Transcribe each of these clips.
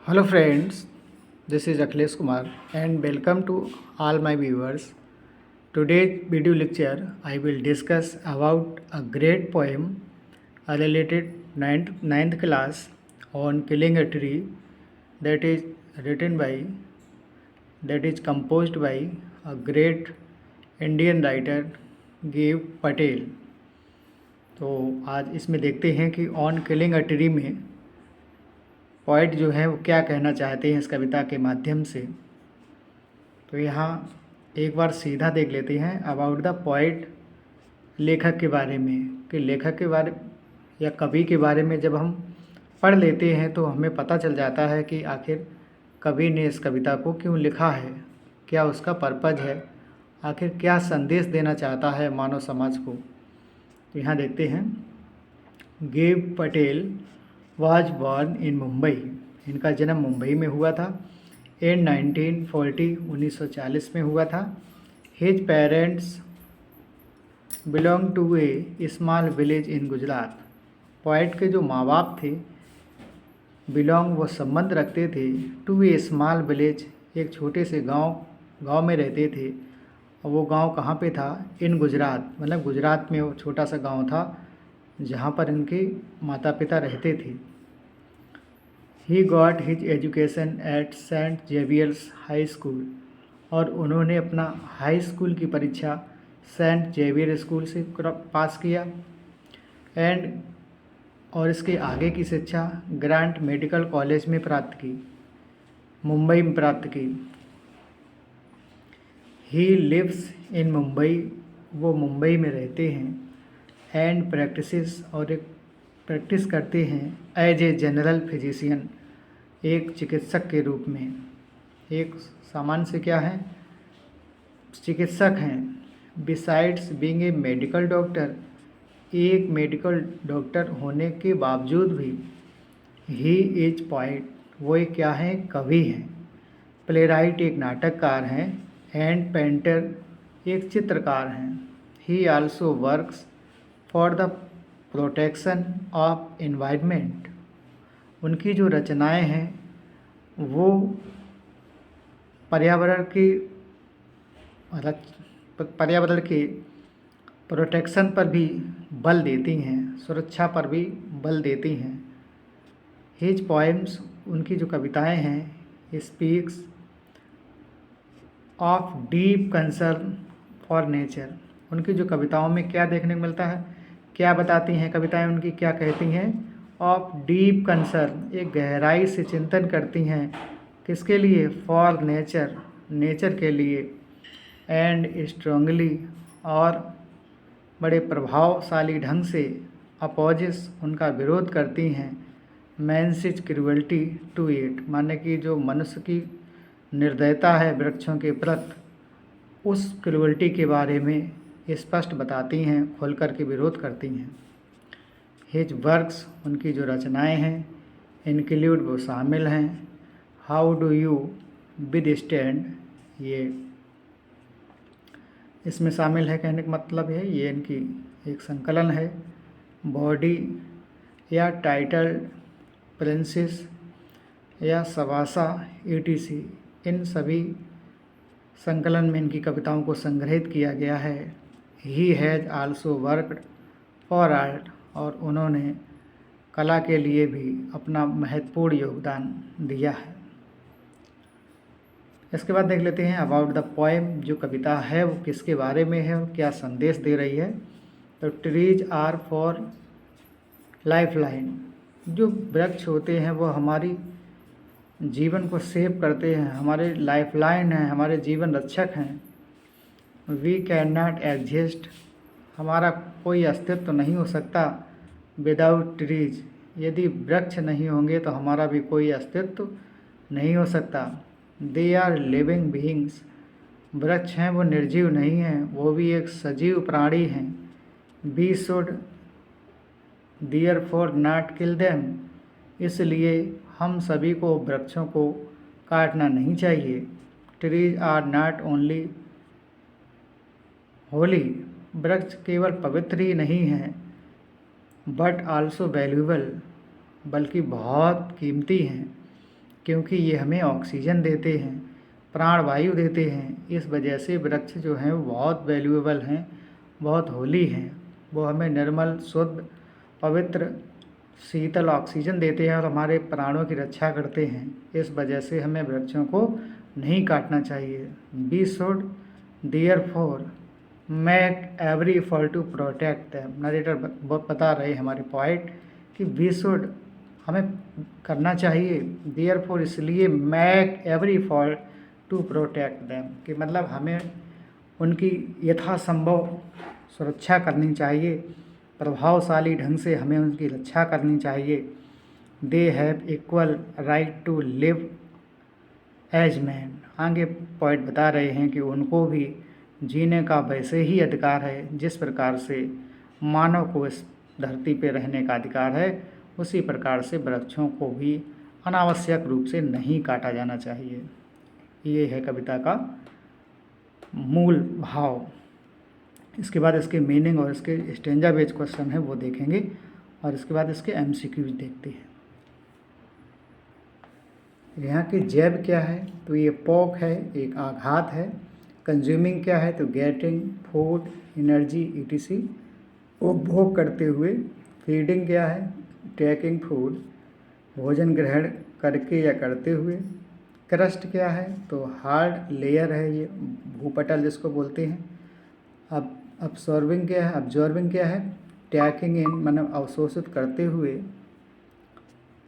Hello friends, this is Akhilesh Kumar and welcome to all my viewers. Today's video lecture I will discuss about a great poem related ninth class on killing a tree that is written by that is composed by a great Indian writer gave Patel. तो आज इसमें देखते हैं कि on killing a tree में poet जो है वो क्या कहना चाहते हैं इस कविता के माध्यम से। तो यहाँ एक बार सीधा देख लेते हैं अबाउट द पोइट, लेखक के बारे में, कि लेखक के बारे या कवि के बारे में जब हम पढ़ लेते हैं तो हमें पता चल जाता है कि आखिर कवि ने इस कविता को क्यों लिखा है, क्या उसका पर्पज है, आखिर क्या संदेश देना चाहता है मानव समाज को। तो यहाँ देखते हैं, gave Patel was born in Mumbai. इनका जन्म मुंबई में हुआ था इन 1940 1940 में हुआ था। His parents belong to a small village in Gujarat. Poet के जो माँ बाप थे बिलोंग वो संबंध रखते थे टू ए स्मॉल विलेज, एक छोटे से गांव में रहते थे। और वो गांव कहाँ पे था? इन गुजरात, मतलब गुजरात में वो छोटा सा गांव था जहाँ पर इनके माता पिता रहते थे। He got his education at Saint Xavier's high school, और उन्होंने अपना हाई स्कूल की परीक्षा सेंट जेवियर स्कूल से पास किया। और इसके आगे की शिक्षा ग्रांट मेडिकल कॉलेज में प्राप्त की, मुंबई में प्राप्त की। ही लिव्स इन मुंबई, वो मुंबई में रहते हैं। एंड प्रैक्टिसेस, और एक प्रैक्टिस करते हैं एज ए जनरल फिजिशियन, एक चिकित्सक के रूप में। एक सामान्य से क्या है? चिकित्सक हैं। Besides being a medical doctor, एक मेडिकल डॉक्टर होने के बावजूद भी ही इज पोइट, वो एक क्या है? कवि हैं। प्लेराइट, एक नाटककार हैं। एंड पेंटर, एक चित्रकार हैं। ही also works for the protection of environment, उनकी जो रचनाएं हैं वो पर्यावरण के प्रोटेक्शन पर भी बल देती हैं, सुरक्षा पर भी बल देती हैं। हिज पोएम्स, उनकी जो कविताएं हैं, speaks of deep concern for nature, उनकी जो कविताओं में क्या देखने को मिलता है, क्या बताती हैं कविताएं उनकी, क्या कहती हैं? ऑफ डीप कंसर्न, एक गहराई से चिंतन करती हैं। किसके लिए? फॉर नेचर, नेचर के लिए। एंड स्ट्रांगली, और बड़े प्रभावशाली ढंग से अपोजिस, उनका विरोध करती हैं। मैंसिज क्रूअल्टी टू इट, माने कि जो मनुष्य की निर्दयता है वृक्षों के प्रति, उस क्रूअल्टी के बारे में स्पष्ट बताती हैं, खोल कर के विरोध करती हैं। हिज वर्क्स, उनकी जो रचनाएं हैं, इंक्लूड, वो शामिल हैं। हाउ डू यू विदस्टैंड, ये इसमें शामिल है, कहने का मतलब है ये इनकी एक संकलन है। बॉडी या टाइटल, प्रिंसेस या सवासा, ETC, इन सभी संकलन में इनकी कविताओं को संग्रहित किया गया है। He has also worked for art, और उन्होंने कला के लिए भी अपना महत्वपूर्ण योगदान दिया है। इसके बाद देख लेते हैं अबाउट द पोएम, जो कविता है वो किसके बारे में है और क्या संदेश दे रही है। तो trees are for life line, जो वृक्ष होते हैं वो हमारी जीवन को सेव करते हैं, हमारे लाइफ लाइन हैं, हमारे जीवन रक्षक हैं। वी कैन नॉट एग्जिस्ट, हमारा कोई अस्तित्व नहीं हो सकता विदाउट ट्रीज, यदि वृक्ष नहीं होंगे तो हमारा भी कोई अस्तित्व नहीं हो सकता। दे आर लिविंग बीइंग्स, वृक्ष हैं वो निर्जीव नहीं हैं, वो भी एक सजीव प्राणी हैं। We should therefore not kill them, इसलिए हम सभी को वृक्षों को काटना नहीं चाहिए। Trees are not only holy, वृक्ष केवल पवित्र ही नहीं हैं, बट आल्सो वैल्यूएबल, बल्कि बहुत कीमती हैं। क्योंकि ये हमें ऑक्सीजन देते हैं, प्राणवायु देते हैं। इस वजह से वृक्ष जो हैं वो बहुत वैल्यूएबल हैं, बहुत होली हैं। वो हमें निर्मल, शुद्ध, पवित्र, शीतल ऑक्सीजन देते हैं और हमारे प्राणों की रक्षा करते हैं। इस वजह से हमें वृक्षों को नहीं काटना चाहिए। We should therefore make every effort to protect them. Narrator बता रहे हैं हमारे पॉइंट कि वी शुड हमें करना चाहिए, देयरफॉर इसलिए, make every effort to protect them कि मतलब हमें उनकी यथासंभव सुरक्षा करनी चाहिए, प्रभावशाली ढंग से हमें उनकी रक्षा करनी चाहिए। They have equal right to live as man. आगे पॉइंट बता रहे हैं कि उनको भी जीने का वैसे ही अधिकार है जिस प्रकार से मानव को इस धरती पर रहने का अधिकार है, उसी प्रकार से वृक्षों को भी अनावश्यक रूप से नहीं काटा जाना चाहिए। ये है कविता का मूल भाव। इसके बाद इसके मीनिंग और इसके स्टेंजा बेस्ड क्वेश्चन है वो देखेंगे और इसके बाद इसके एमसीक्यूज देखते हैं। यहाँ की जैब क्या है, तो ये पॉक है, एक आघात है। कंज्यूमिंग क्या है, तो गेटिंग फूड, एनर्जी, ईटीसी, उपभोग करते हुए। फीडिंग क्या है, टेकिंग फूड, भोजन ग्रहण करके या करते हुए। क्रस्ट क्या है, तो हार्ड लेयर है, ये भूपटल जिसको बोलते हैं। अब अब्सॉर्बिंग क्या है, ऑब्जॉर्बिंग क्या है, टैकिंग इन मतलब अवशोषित करते हुए।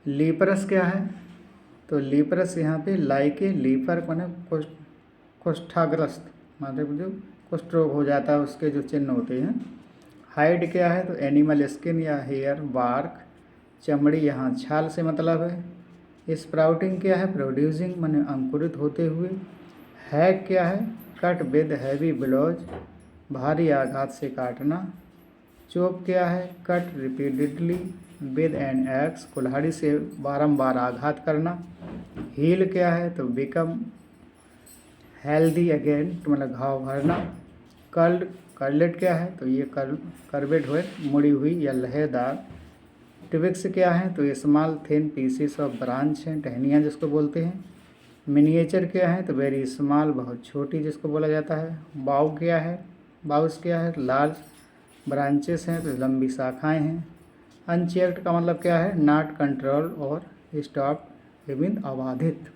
लीपरस क्या है, तो लीपरस यहाँ पे लाइके लीपर मतलब कुष्ठाग्रस्त, मतलब जो कुष्ठ रोग हो जाता है उसके जो चिन्ह होते हैं। हाइड क्या है, तो एनिमल स्किन या हेयर, बार्क, चमड़ी, यहाँ छाल से मतलब है। स्प्राउटिंग क्या है, प्रोड्यूसिंग माने अंकुरित होते हुए। हैक क्या है, कट विद हैवी ब्लोज, भारी आघात से काटना। चोप क्या है, cut repeatedly with an axe, कुल्हाड़ी से बारंबार आघात करना। हील क्या है, तो बिकम हेल्दी अगेन, तो मतलब घाव भरना। कर्लेट क्या है, तो ये कर्वेड हुए, मुड़ी हुई या लहेदार। ट्विक्स क्या है, तो small thin pieces of branch हैं, टहनियाँ जिसको बोलते हैं। मिनिएचर क्या है, तो वेरी स्मॉल, बहुत छोटी जिसको बोला जाता है। बाउ क्या है, बाउस क्या है, लार्ज ब्रांचेस हैं, तो लंबी शाखाएं हैं। अनचेक्ड का मतलब क्या है, नॉट कंट्रोल और स्टॉप, विभिन्न अबाधित।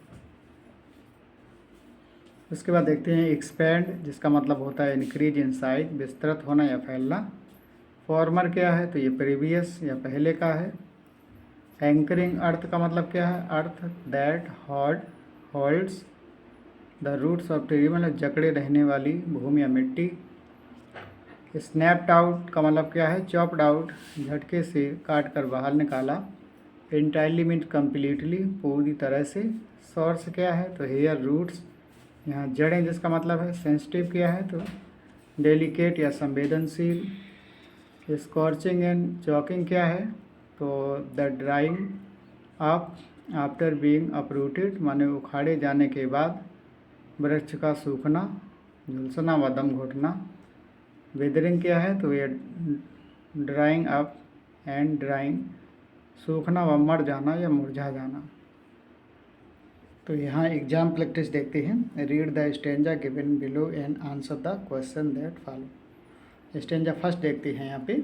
उसके बाद देखते हैं एक्सपैंड, जिसका मतलब होता है इंक्रीज इन साइज, विस्तृत होना या फैलना। फॉर्मर क्या है, तो ये प्रीवियस या पहले का है। एंकरिंग अर्थ का मतलब क्या है, earth that holds the roots of tree, मतलब जकड़े रहने वाली भूमि या मिट्टी। स्नैप्ड आउट का मतलब क्या है, चॉप्ड आउट, झटके से काट कर बाहर निकाला। इंटायरली मीन्स कम्प्लीटली, पूरी तरह से। सोर्स क्या है, तो हेयर रूट्स, यहाँ जड़ें जिसका मतलब है। सेंसिटिव क्या है, तो डेलिकेट या संवेदनशील। स्कॉर्चिंग एंड चॉकिंग क्या है, तो the drawing up after being uprooted, माने उखाड़े जाने के बाद वृक्ष का सूखना, झुलसना व दम घुटना। वेदरिंग क्या है, तो ये ड्राइंग अप एंड ड्राइंग, सूखना व मर जाना या मुरझा जाना। तो यहाँ एग्जाम प्रैक्टिस देखते हैं। Read the stanza given below and answer the question that follow. Stanza first देखते हैं यहाँ पे।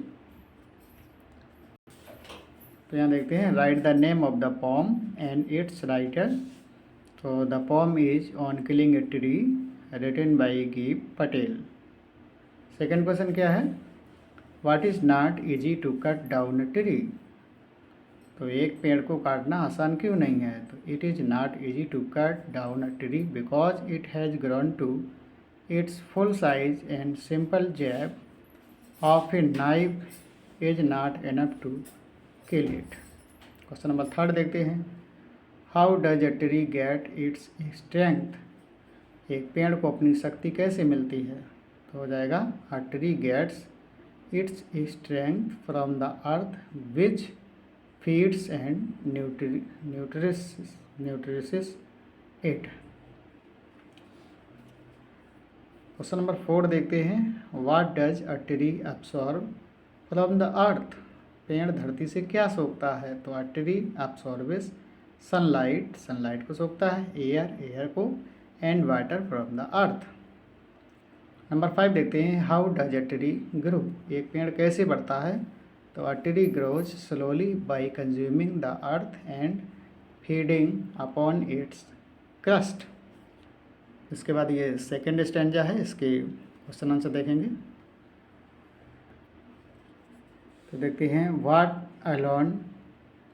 तो यहाँ देखते हैं, right the name of the poem and its writer. तो the poem is on killing a tree, written by गिब पटेल। सेकेंड क्वेश्चन क्या है, what is not easy to cut down a tree. तो एक पेड़ को काटना आसान क्यों नहीं है, तो it is not easy to cut down a tree because it has grown to its full size and simple jab of a knife is not enough to kill it. Question number third देखते हैं, how does a tree get its strength. एक पेड़ को अपनी शक्ति कैसे मिलती है, तो हो जाएगा a tree gets its strength from the earth which feeds and nourishes it। Question number 4 देखते हैं, what does a tree absorb from the earth. पेड़ धरती से क्या सोखता है, तो a tree absorbs sunlight, sunlight को सोखता है, एयर, एयर को, and water from the earth. Number 5 देखते हैं, how does a tree grow, एक पेड़ कैसे बढ़ता है। तो a tree grows slowly by consuming the earth and feeding upon its crust. इसके बाद ये सेकेंड स्टैंजा है, इसके क्वेश्चन आंसर देखेंगे। तो देखते हैं, what alone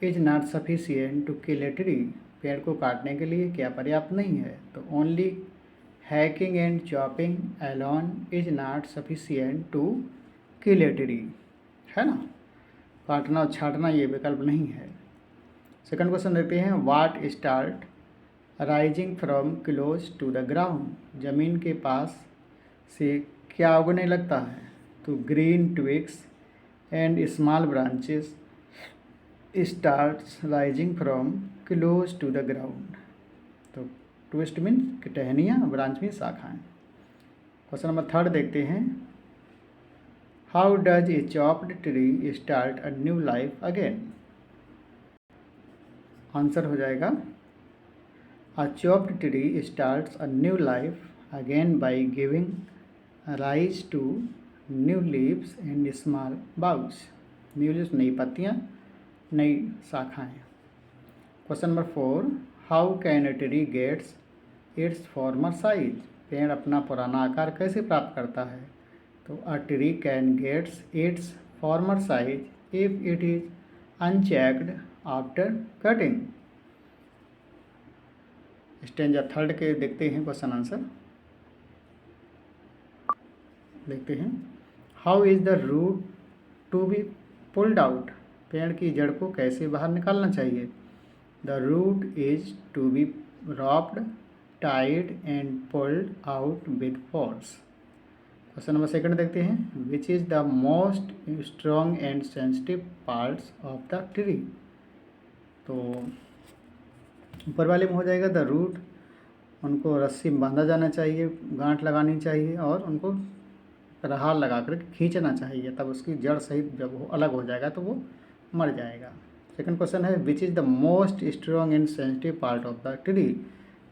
is not sufficient to kill a tree, पेड़ को काटने के लिए क्या पर्याप्त नहीं है। तो only hacking and chopping alone is not sufficient to kill a tree, है ना, काटना और छाटना ये विकल्प नहीं है। सेकंड क्वेश्चन देखते हैं, what start rising from close to the ground, ज़मीन के पास से क्या उगने लगता है। तो green twigs and small branches starts rising from close to the ground. तो ट्विस्ट मीन्स टहनियाँ, ब्रांच मीन्स शाखाएँ। क्वेश्चन नंबर 3 देखते हैं, how does a chopped tree start a new life again. Answer हो जाएगा, a chopped tree starts a new life again by giving rise to new leaves and small boughs. New leaves नई पत्तियाँ, नई शाखाएँ। Question number 4, how can a tree gets its former size, पेड़ अपना पुराना आकार कैसे प्राप्त करता है। तो a tree can gets its former size if it is unchecked after cutting. Stanza 3 के देखते हैं क्वेश्चन आंसर। देखते हैं, how is the root to be pulled out, पेड़ की जड़ को कैसे बाहर निकालना चाहिए। The root is to be roped, tied and pulled out with force. Question number 2 देखते हैं, which is the most strong and sensitive parts of the tree. तो ऊपर वाले में हो जाएगा द रूट, उनको रस्सी में बांधा जाना चाहिए, गांठ लगानी चाहिए और उनको रहाल लगा कर खींचना चाहिए, तब उसकी जड़ सहित जब वो अलग हो जाएगा तो वो मर जाएगा। सेकंड क्वेश्चन है, विच is the most strong and sensitive part of the tree,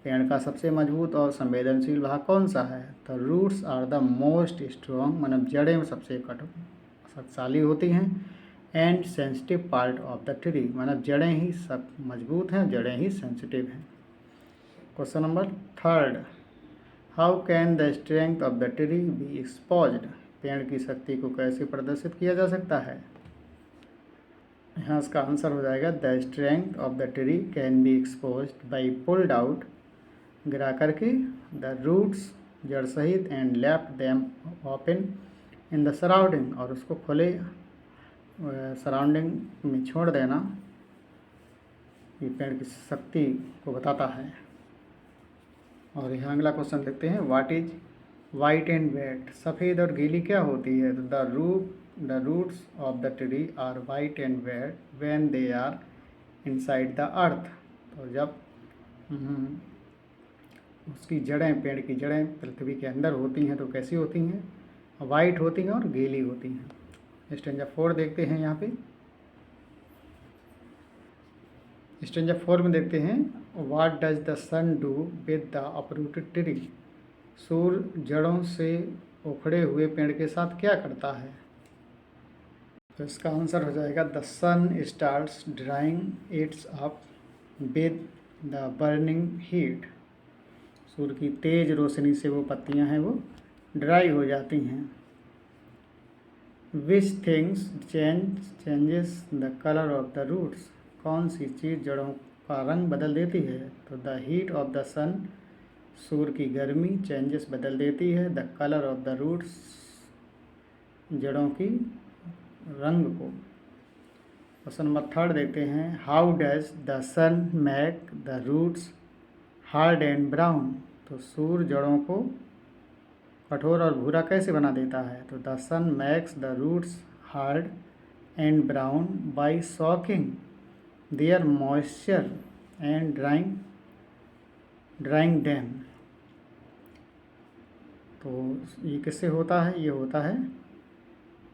पेड़ का सबसे मजबूत और संवेदनशील भाग कौन सा है। तो roots are the most strong, मतलब जड़ें सबसे शक्तिशाली होती हैं, and sensitive part of the tree, मतलब जड़ें ही सब मजबूत हैं, जड़ें ही सेंसिटिव हैं। Question number 3, how can the strength of the tree be exposed, पेड़ की शक्ति को कैसे प्रदर्शित किया जा सकता है। यहाँ इसका आंसर हो जाएगा, the strength of the tree can be exposed by pulled out, गिरा करके, द रूट्स जड़ सहित, and left them open in the surrounding, और उसको खुले सराउंडिंग में छोड़ देना, ये पेड़ की शक्ति को बताता है। और यहाँ अगला क्वेश्चन देखते हैं, what is white and wet, सफ़ेद और गीली क्या होती है। तो the roots of the tree are white and wet when they are inside the earth. तो जब उसकी जड़ें, पेड़ की जड़ें पृथ्वी के अंदर होती हैं तो कैसी होती हैं, वाइट होती हैं और गीली होती हैं। स्टेंजा 4 देखते हैं, यहाँ पे स्टेंजा 4 में देखते हैं, what does the sun do with the uprooted tree, सूर्य जड़ों से उखड़े हुए पेड़ के साथ क्या करता है। तो इसका आंसर हो जाएगा, the sun starts drying its up with the burning heat, सूर्य की तेज रोशनी से वो पत्तियां हैं वो ड्राई हो जाती हैं। Which things changes the colour of the roots, कौन सी चीज़ जड़ों का रंग बदल देती है। तो the heat of the sun, सूर्य की गर्मी चेंजेस बदल देती है the colour of the roots, जड़ों की रंग को। क्वेश्चन नंबर 3 देखते हैं, how does the sun make the roots hard and brown, तो सूर्य जड़ों को कठोर और भूरा कैसे बना देता है। तो the sun makes the roots hard and brown by soaking their moisture and drying them. तो ये किससे होता है, ये होता है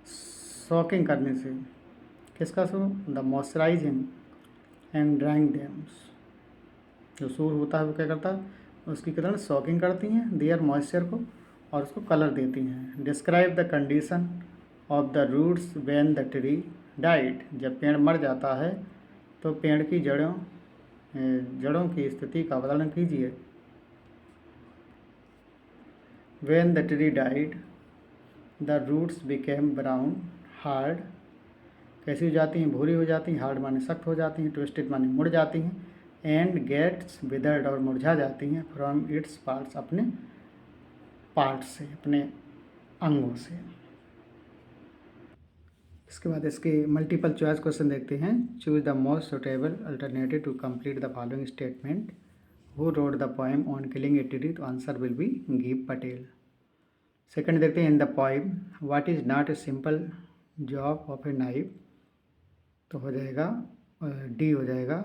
सॉकिंग करने से। किसका so, the moisturizing and drying them, जो सूर होता है वो क्या करता है, उसकी किरण सॉकिंग करती हैं देयर मॉइस्चर को और उसको कलर देती हैं। Describe the condition of the roots when the tree died. जब पेड़ मर जाता है तो पेड़ की जड़ों की स्थिति का वर्णन कीजिए। When the tree died the roots became brown hard. कैसी हो जाती हैं, भूरी हो जाती हैं, हार्ड माने सख्त हो जाती हैं, ट्विस्टेड माने मुड़ जाती हैं, एंड गेट्स विदर्ड और मुरझा जाती हैं, फ्रॉम इट्स पार्ट्स अपने पार्ट से, अपने अंगों से। इसके बाद इसके मल्टीपल चॉइस क्वेश्चन देखते हैं। Choose the most suitable alternative to complete the following statement. Who wrote the poem on killing a tree, तो answer will be Gieve Patel. Second देखते हैं, in the poem what is not a simple job of a knife, तो हो जाएगा D हो जाएगा,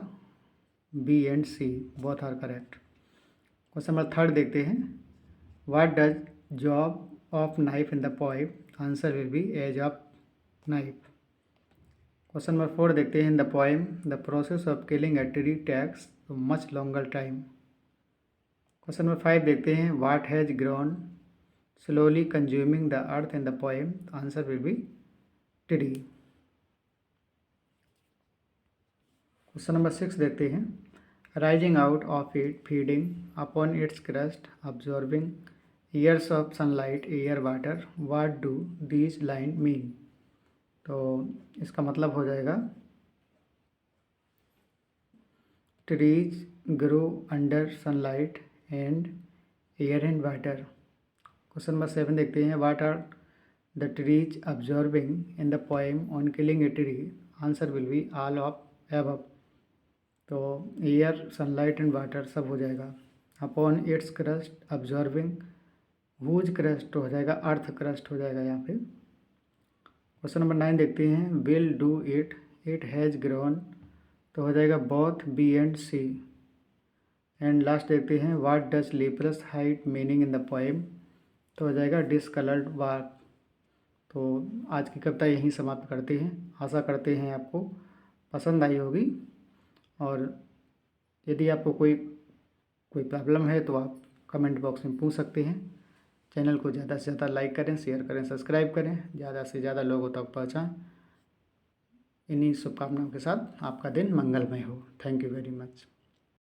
B and C both are correct. Question number third देखते हैं, what does job of knife in the poem, answer will B edge of knife. Question number four देखते हैं, in the poem the process of killing a tree takes much longer time. Question number five देखते हैं, what has grown slowly consuming the earth in the poem, answer will be tree. Question number six देखते हैं, rising out of it feeding upon its crust absorbing years of sunlight air water, what do these line mean, तो इसका मतलब हो जाएगा trees grow under sunlight and air and water. Question number seven देखते हैं, what are the trees absorbing in the poem on killing a tree, answer will be all of above, तो air sunlight and water सब हो जाएगा। Upon its crust absorbing whose crust हो जाएगा, earth crust हो जाएगा यहाँ पे। क्वेश्चन नंबर नाइन देखते हैं, will do it it has grown, तो हो जाएगा both B and C. And last देखते हैं, what does leprous hide meaning in the poem, तो हो जाएगा डिसकलर्ड वार्क। तो आज की कविता यहीं समाप्त करते हैं। आशा करते हैं आपको पसंद आई होगी, और यदि आपको कोई प्रॉब्लम है तो आप कमेंट बॉक्स में पूछ सकते हैं। चैनल को ज़्यादा से ज़्यादा लाइक करें, शेयर करें, सब्सक्राइब करें, ज़्यादा से ज़्यादा लोगों तक पहुँचाएं। इन्हीं शुभकामनाओं के साथ आपका दिन मंगलमय हो। Thank you very much.